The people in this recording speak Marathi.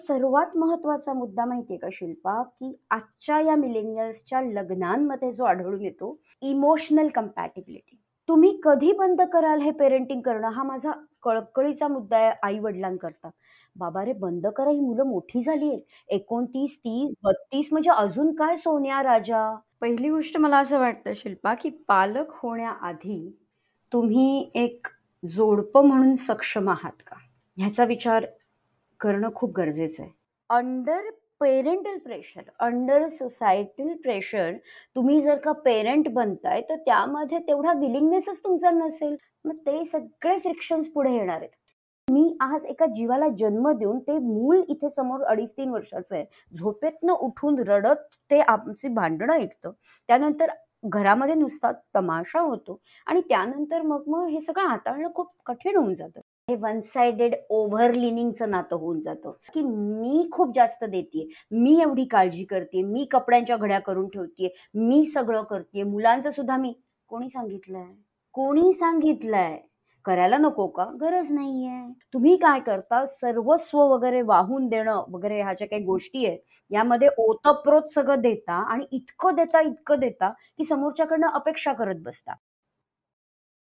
सर्वात महत्वाचा मुद्दा माहितीये का शिल्पा, की आजच्या या मिलेनियल्सच्या लग्नांमध्ये जो आढळून येतो, इमोशनल कंपॅटिबिलिटी. तुम्ही कधी बंद कराल हे पेरेंटिंग करणं, हा माझा कळकळीचा मुद्दा आहे आई-वडिलांकरता. बाबा रे, बंद करा, ही मुलं मोठी झालीयेत. 29, 30, 32 म्हणजे अजून काय सोन्या राजा. पहिली गोष्ट मला असं वाटतं शिल्पा, की पालक होण्याआधी तुम्ही एक जोडपं म्हणून सक्षम आहात का? ह्याचा विचार करणं खूप गरजेचं आहे. Under parental pressure, under societal pressure तुम्ही जर का पेरेंट बनताय, तर त्यामध्ये तेवढा विलिंगनेसच तुमचा नसेल. मग ते सगळे फ्रिक्शन्स पुढे येणार आहेत. मी आज एका जीवाला जन्म देऊन ते मूल इथे समोर 2.5-3 वर्षाचं आहे. झोपेतनं उठून रडत ते आमची भांडणं ऐकतं. त्यानंतर घरामध्ये नुसता तमाशा होतो आणि त्यानंतर मग हे सगळं हाताळणं खूप कठीण होऊन जातं. हे वन साइडेड ओव्हर लिनिंगचं नातं होऊन जातं, की मी खूप जास्त देतेय, मी एवढी काळजी करतेय, मी कपड्यांच्या घड्या करून ठेवतेय, मी सगळं करतेय, मुलांचं सुद्धा मी. कोणी सांगितलंय? कोणी सांगितलंय? करायला नको का? गरज नाहीये. तुम्ही काय करता, सर्वस्व वगैरे वाहून देणं वगैरे ह्या ज्या काही गोष्टी आहेत, यामध्ये ओतप्रोत सगळं देता आणि इतकं देता, की समोरच्याकडनं अपेक्षा करत बसता.